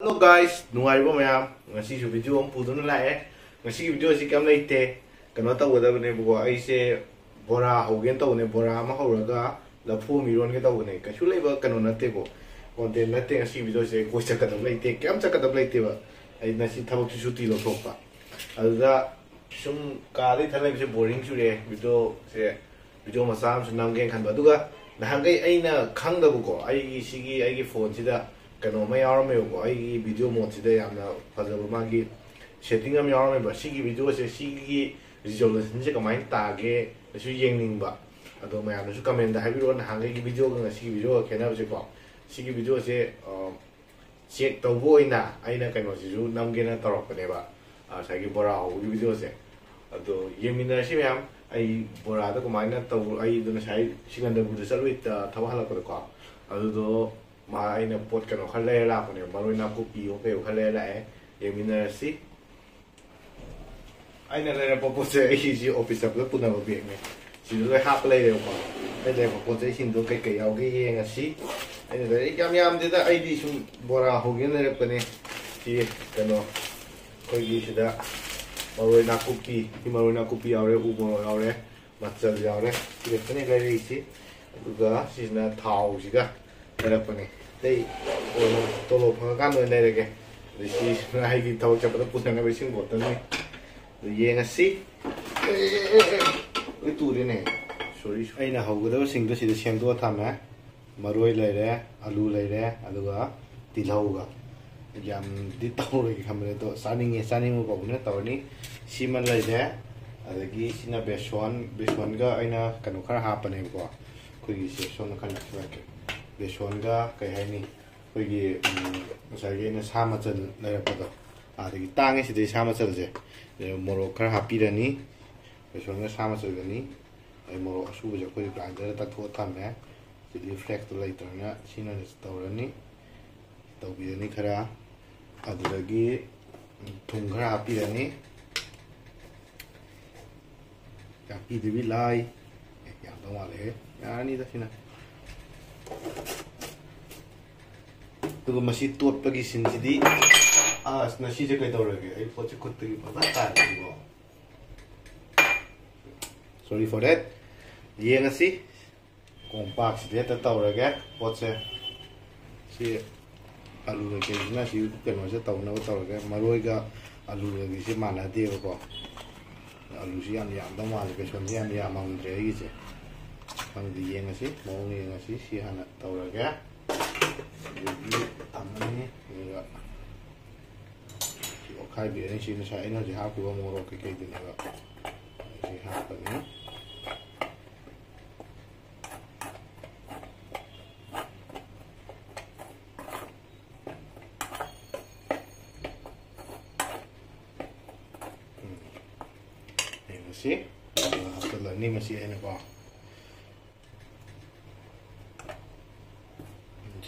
Hello guys, nungaybo mayam. Ngasi su video ang puto na lae. Ngasi video si kam laite. Kano ta wada bane bugo ai se bora hogen ta une bora ma horaga lapu miron ke ta une. Kachu laiba kano nate ko. Content nate ngasi video se ko cha ka ta laite. Kam cha ka ta laite ba. Ai nasi thabak su ti lo thokpa. Aduda sum ka dai thalai se boring su re video masam su nam gen khan ba duga nahangai aina khangda bugo ai sigi ai gi phone sida kano may yaramay ko ay video mo today amna fazaba magi setting am yaramay ba sigi video se sigi resolution se kamay tage su yengning ba ado may ano su comment da habiro na hangay gi video nga sigi video kena ba se ko sigi video se check to boy na ay na kano si su namge na tarok pa ba sa gi bora ho gi video se ado yemina si ma'am ay bora da kamay na to ay do na sai siganda bu sa luit tawahala ko ko ado mà anh pot cái nó khá lê là còn nếu mà nuôi nam copy ok khá lê lại em mình si anh này là pot sẽ chỉ office up lúc nào việc này chỉ là hấp lê đều mà bây giờ pot sẽ xin được cái áo cái gì ngay si anh này cái yam thì ta ai đi xuống bora hogi này là cái này thì cái nó coi gì sẽ đã mà nuôi nam copy áo đấy ubo áo đấy mặt trời áo đấy thì cái này cái gì chứ cái gì là thau gì cả đây là cái này đây tôi lột nó cán lên đây là kìa để khi hay khi thâu cho nó phun ra cái xương bột tới này rồi về ngay xí cái tủ đây này sorry ai là hậu cái đó sinh đó chỉ là xem tôi tham á mà rồi lấy đấy alu lấy đấy alu á tì lâu cả giảm đi tàu rồi cái này tôi sáng nay một cậu nữa tàu này xi măng lấy đấy rồi cái xin là beson cái ai là cái nó khá hấp này quá cái gì beson nó khá là cái बेसन का कई है नहीं कोई ये मसाले ने सामा चल ले रखा था आधे की तांगे सीधे सामा चल जाए मोरो कर हापी रहनी बेसन का सामा चल गनी मोरो असुब जो कोई ब्रांडर तक थोड़ा में सीधे फ्लैक्स तो लाइट रहना सीना ने तौरनी तौबीरनी खरा अदरगी थुम खरा हापी रहनी हापी देवी लाई यार तो वाले यार नहीं तो सीना तो मसी तोट पगी सिंसिदी नसी से कई तौर के पोचे खुद की पता तार sorry for that ये ngasi kompak से ते तौर के पोचे si alu के ना si कनो से तौर के मरोई का alu के से माना दे को alu से याम दम वाले के सोन याम मंद्रे ये से Pang di yang sih, mau nih ngasih si anak tahu lagi ya. Jadi tangannya enggak. Si okai biar ini sini saya ini harus hapus gua mau rokok kayak gini enggak. Si hapusnya. Ini masih, setelah ini masih enak kok.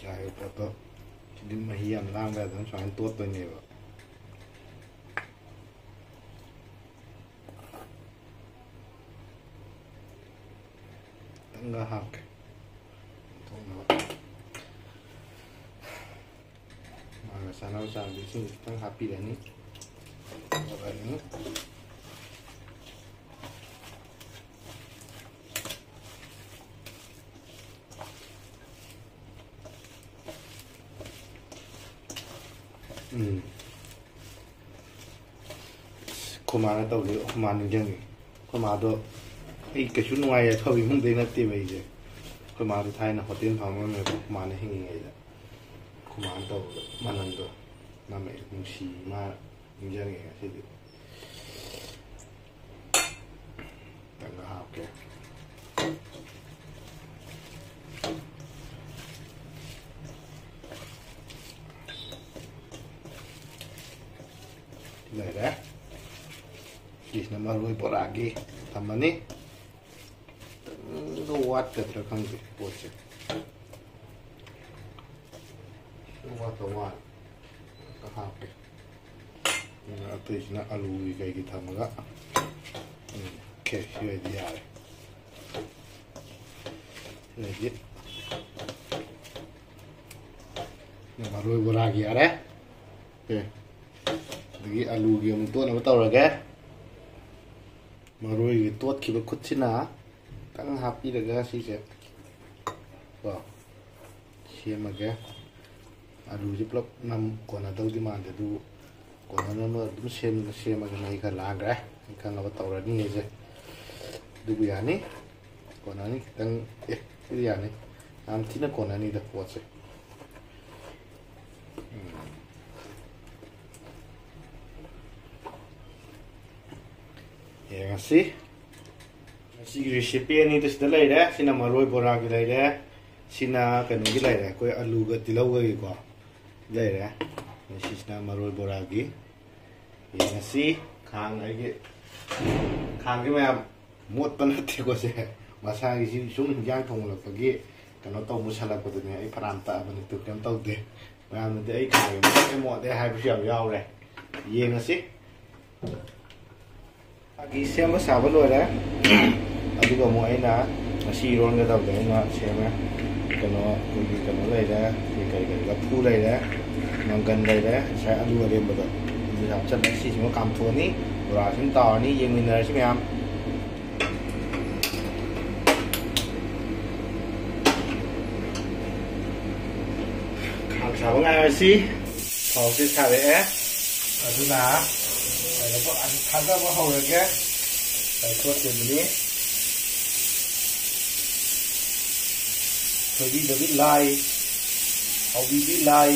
Saya foto jadi mahian lang ra dan soal tốt tôi nhiều tengah hak mana sana usah di sini tengah happy dah ni ini Kumana tau le kumana jang kumana do ai cái chút ngoài thôi vì không đến là tiền vậy chứ kumana thay là hotel phòng mà kumana hình như vậy kumana tau mà làm do mà mẹ cũng xì mà những jang này thì tăng cái học kìa này đấy Is na maroy por lagi tama ni luwat ka kang poche luwat luwat kahape na atis na alui kay kita mga okay siya diya na maroy por lagi are โอเคดีอาลูกี่มันตัวนั้นมาต่อเลยแกมาโรยตัวขี้ไปขุดสินะตั้งหับอีเด็กก็สิเจ็บก็เชื่อมาแกอาลูจิบล็อกนำก่อนนั้นต้องดีมันเดี๋ยวดูก่อนนั้นเราดูเชื่อมากันให้กันล้างกันกันเราต่อเลยนี่เจ๊ดูอย่างนี้ก่อนนั้นตั้งดูอย่างนี้น้ำที่นั่นก่อนนั้นนี่เด็กปวดเจ๊ยังสิrecipe ini terus dah leh dah, sina maroi bora kita leh dah, sina kanu kita leh dah, koi alu ke tilau ke gitu, leh dah, sina maroi bora lagi, yang si kang lagi, kang ni macam mut panat tiga sih, masa lagi si sung yang thong lah lagi, kanu tahu musalah pada ni, ai perantau apa ni tu kan tahu deh, macam nanti ai kang ni mut deh hai persiap jauh leh, yang si Lagi siapa sahabat lu ada? Aduh kamu aina masih ron ke tahu deh, nak siapa? Kalau pergi kalau lagi dah, pergi lapu lagi dah, mangkan lagi dah, saya aduh ada yang betul. Jadi macam nasi semua kampung ni, beras entah ni yang mineral sih macam. Kalau sahabat ngai sih, kalau sih sahabat aduh nah. Lepas ada tanda bahawa lagi, saya tuat jadi ni, jadi lai, awal lai,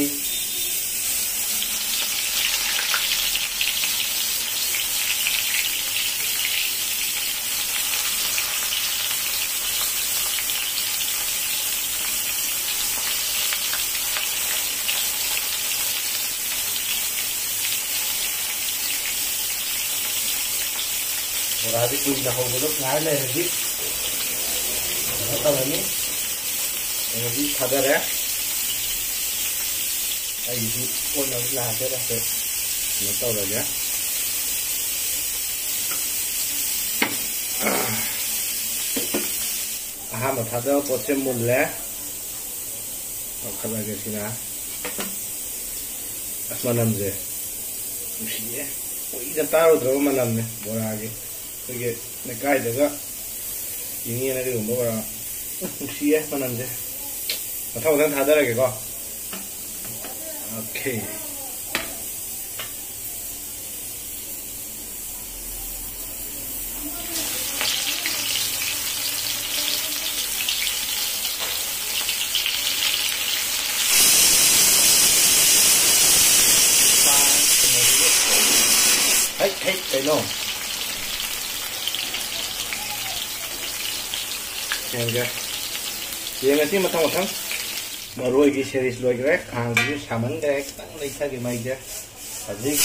orang itu punya hobi ngai leh ni, apa ni? Ini kadar ya, ini orang lah ada tu, ni tahu dah ya. Mah kadar potong mula, kadar ke sini, asmanam je, mesti ya. Oh, ini taruh terus manam ni, boleh lagi. Oke, nekai juga. Ini yang ada di rumah orang. Usia mana aja. Atau orang ada lagi kok. Oke. Hey, no. Yang ngasih matang-matang maroi ki series lagi rek, hang ni saman rek, tang lagi lagi mai je, adik.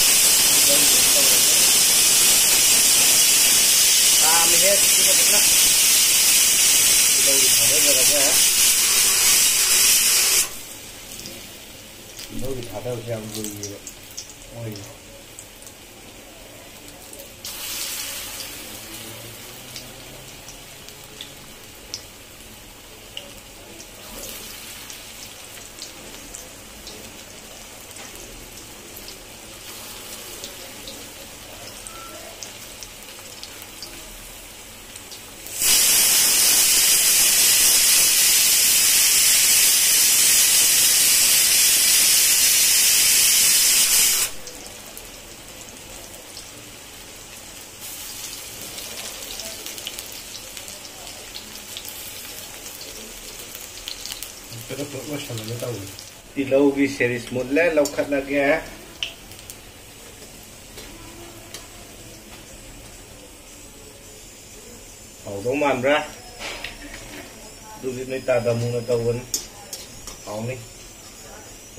Kami ni kita pernah kita ada berapa? Kita ada yang dulu, oh iya. Tilau ki series mula laukat lagi ya. Hau man ra. Dulit ni tada muna tawon. Hau ni.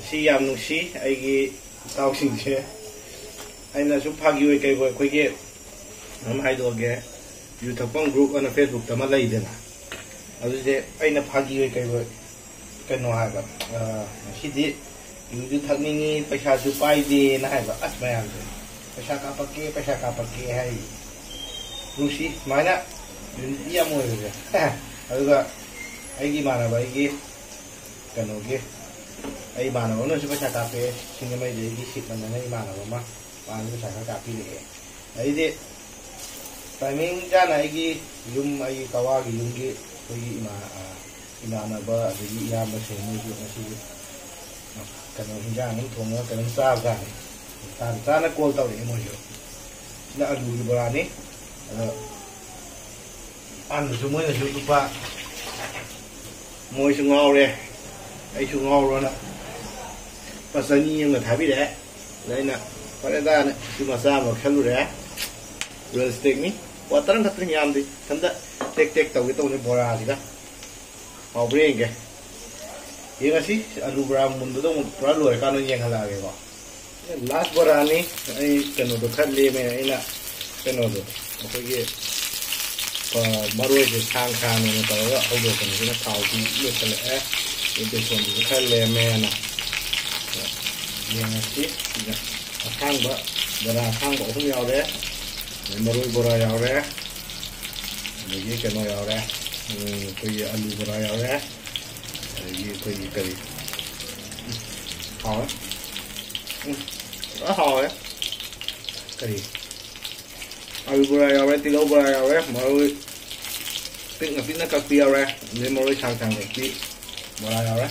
Si yam nung si ay ki tao sing siya. Ay na su pagi we kay boy ki. Nam hai do ge. YouTube group on Facebook tama lay din. Adu je ay na pagi we kay boy. Kano hai ba sidi yuju thakni paisa su pai de na hai ba as mayam je paisa ka pakke hai rusi mana iya mo je aduga ai gi mana ba ai gi kano ge ai mana nó sẽ phải cà phê xin cái mấy gì xịt mà này mana mà bạn sẽ phải cà phê để ấy thì timing ra này cái yum ai kawa cái yum cái mà imana ba thì ya mà sẽ mua cái gì cái nó hình dạng nó thùng nó cái nó sao cả tan ra nó cồn tàu để mua nhiều là alu cái bora này ăn chúng mới là chúng ba mua chung ngao đây ai chung ngao rồi nè và sân nhưng mà thái bị đấy đây nè có đây ra này chúng mà sao mà khăn luôn đấy rồi steak ní quá tấn thật nhảm đi thằng đó tek tàu cái tàu này bora gì đó mau bring cái ये वैसी आलू बड़ा मुंडू तो पूरा लोहे का नहीं यहाँ लगे वो लास्ट बड़ा नहीं कनो तो खर ले में इना कनो तो मतलब ये मरोई के खान में तो वोเอาดูกันที่นักข่าวที่เลือกกันเลยयेเป็นส่วนที่खर ले में ना येนะสินะข้างบ่บราข้างบ่พุ่งยาวเลยมารวยบรายาวเลยये कनोยาวเลยतो ये आलू बड़ाยาวเลยये कोई करी hỏi đó hỏi kari ayu bora ya re tilo bora ya re marui pin na ka pia re ne marui sang ne ki bora ya re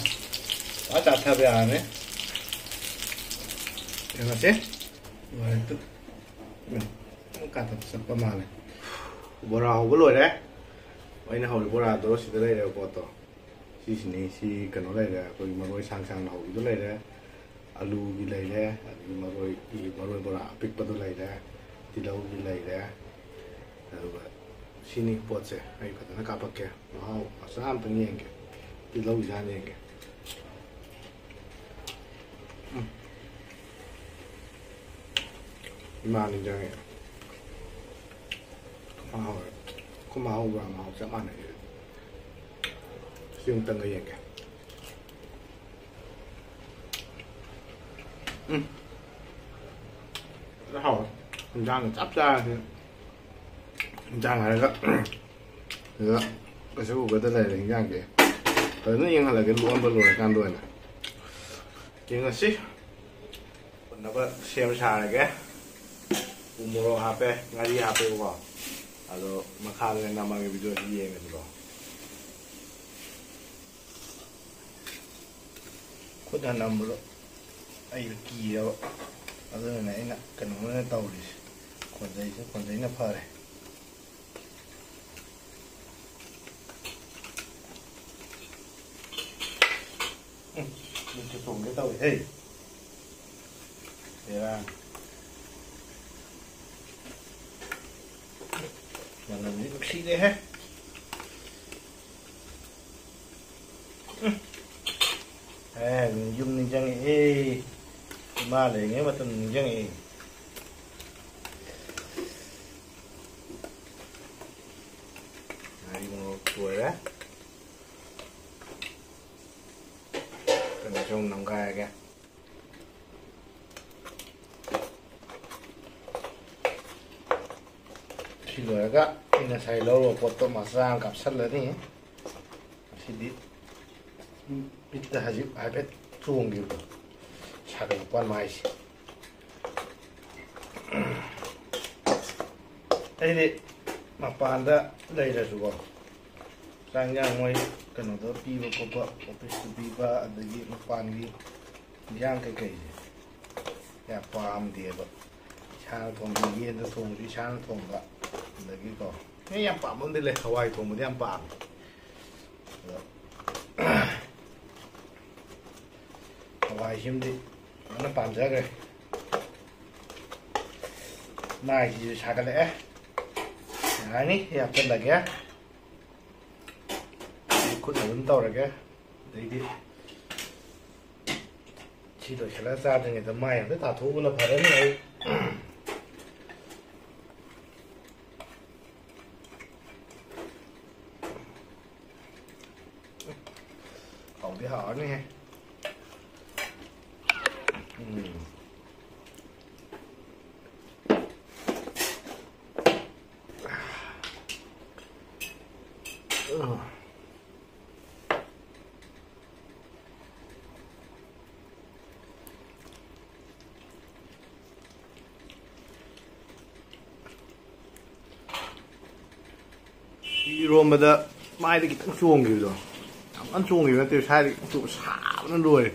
a ta tha bia ne ya na se wa tu ka ta sa pa ma ne bora ho ko loi de wai na ho bora do si de lai de ko to si này si cần nó này là rồi mà rồi sang hậu cái này là alu cái này là mà rồi bora pick bắt đầu này là thì đâu cái này là rồi si này bớt sẽ hay phải nó cặp cái nó sáng từng nheng cái thì lâu ra nheng cái mà nên cho không mau và mau sẽ ăn này dùng từng cái gì nó hỏi mình đang chắp ra thì mình đang này đó nữa cái số của cái này là hình dạng kì rồi nó như là cái lúa bên lúa can đuôi này chính là xí nó có xem xà này cái umuro hp ngari hp của alo makhala na mga video di yang ito ko na number ay ki yo ado na ina kanong na tawlis kon dai na pare mình chụp cùng cái tàu hey để ra làm những bác sĩ đây hết dùng những chân ấy mà để nghe mà từng chân ấy này một tuổi đấy cần trong nòng gai kìa si loiraga ina sai loro poto masang kapsalani sidi pitta hajib habet tuungi chagal pan mais ai mapanda leira sugo sangyang moi kano do piwa ko ba office piwa adagi mapangi yang kai ya pam dia ba chang thong di yen da thong di chang thong ba lagi koนี่ยังปามมันได้เลยHawaiiทงมันยังปามHawaiiชิมดิมันปามจักเลยนายจะชากันเลยอันนี้อยากเป็นอะไรแกคุณหนุ่มโตเลยแกดีชีโดชลาซาดึงไอ้ตัวไม้ได้ตัดทุบมันผ่านได้ไงthì họ nè 이런마다 마이들이 딱 좋은 기도 안 좋은 기도 또 살이 또 사는 로이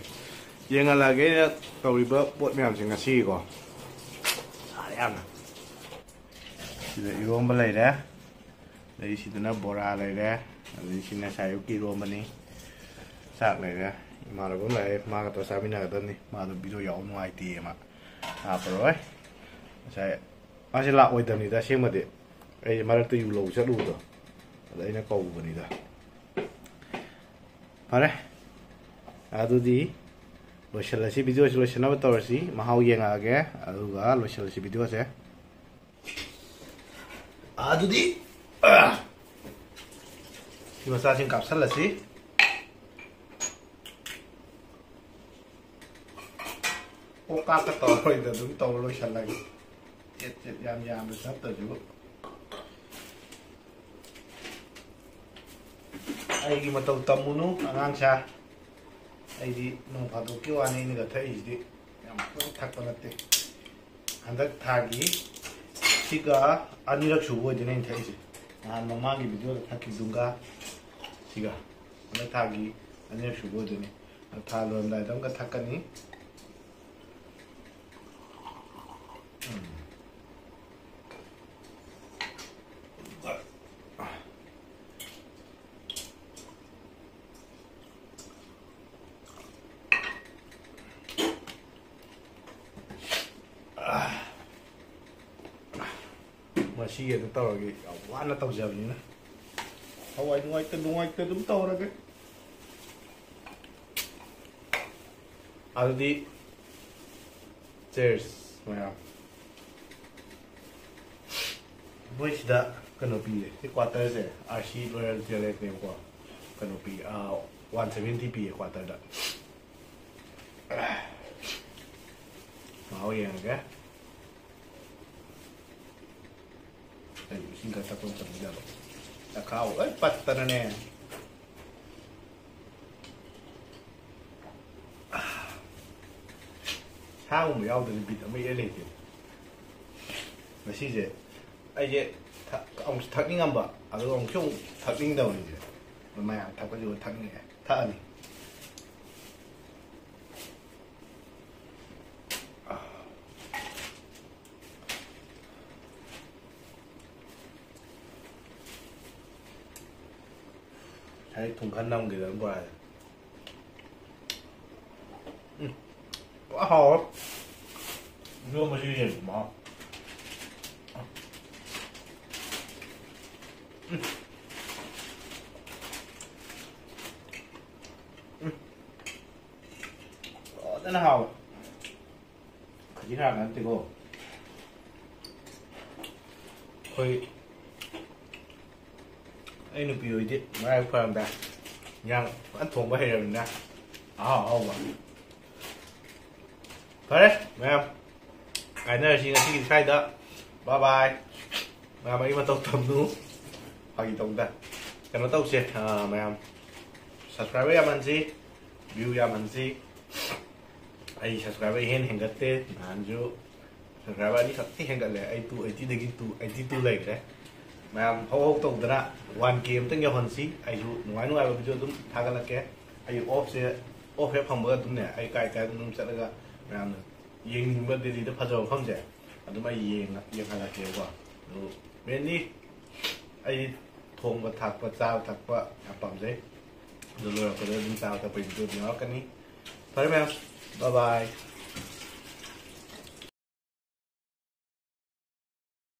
얘가라게 떠리버 뽀면 생각 시고 사양 이런 거 lấy đây xin nó bora lấy đây xin nó xài cái rô mình đi sạc này nè mà nó cũng lại mà cái tòa sao bên này tên đi mà nó bị đồ dầu ngoài tiền mà rồi sẽ anh sẽ lạo ngoài tên này ta xem mà đi đây mà nó tự lầu sẽ đủ rồi đây nó cầu vào này rồi đấy 아두디 로셜라시 비디오 로셜나 버터시 마하우갱하게 아두가 로셜라시 비디오세 아두디 이 마사진 값살라시 오까까 떨어이다 눈 떠 로셜라기 얌얌 샀더주 아이기 마또 땀무누 안강차 아이디 너무 봐도 끼워 안에 있는 것 같아 이제 그냥 탁 받았대 한달 타기 시가 아니라 주고 되는 타이지 아 너만이 비디오 타기 dunga 시가 한달 타기 아니라 주고 되네 타로 나이던 거 탁가니 시계도 떨어게 완나 떨어져버리네. 하와이 누가 있다 좀 떨어게. 아디 cheers 뭐야. 뭐시다 그노비 이 쿼터세 아시 로열 디얼렉 네고 그노비 170p 쿼터다. 마오예가 Hingga takut terjadi. Tak kau, patanane. Sao mà ao từ bị mấy cái này thì, mà xí gì, ai vậy, ông thật những âm bả, ông chung thật những đầu này, mà thật cái gì thật này, thật này. Hay thùng khăn nông kìa qua quá hò vô mà suy nghĩ mà rất là hò chỉ là cái gì cô thôi anh được biểu đi mà ai phải làm ta nhang ăn thùng bao nhiêu nè không thôi đấy em cái này chỉ là cái khai đó bye bye mà mấy mà tao tầm nữa phải tông ta cái nó tao sẽ mày em subscribe em anh gì view em anh gì ai subscribe hen hen cái tết anh chú subscribe đi thật hen cái này ai tu lấy đấy mà hậu tụng đó là one game tất nhiều hơn xí ai dụ ngoài bây giờ chúng ta cái là cái ai off phép phòng bữa chúng này ai cài chúng sẽ là mà yên bữa đi nó phát không dễ chúng ta yên hay là kiểu quoi bên đi ai thùng và thạc và trao thạc và phẩm giấy rồi cái đó chúng ta tập bình thường nó cái ní thôi em bye bye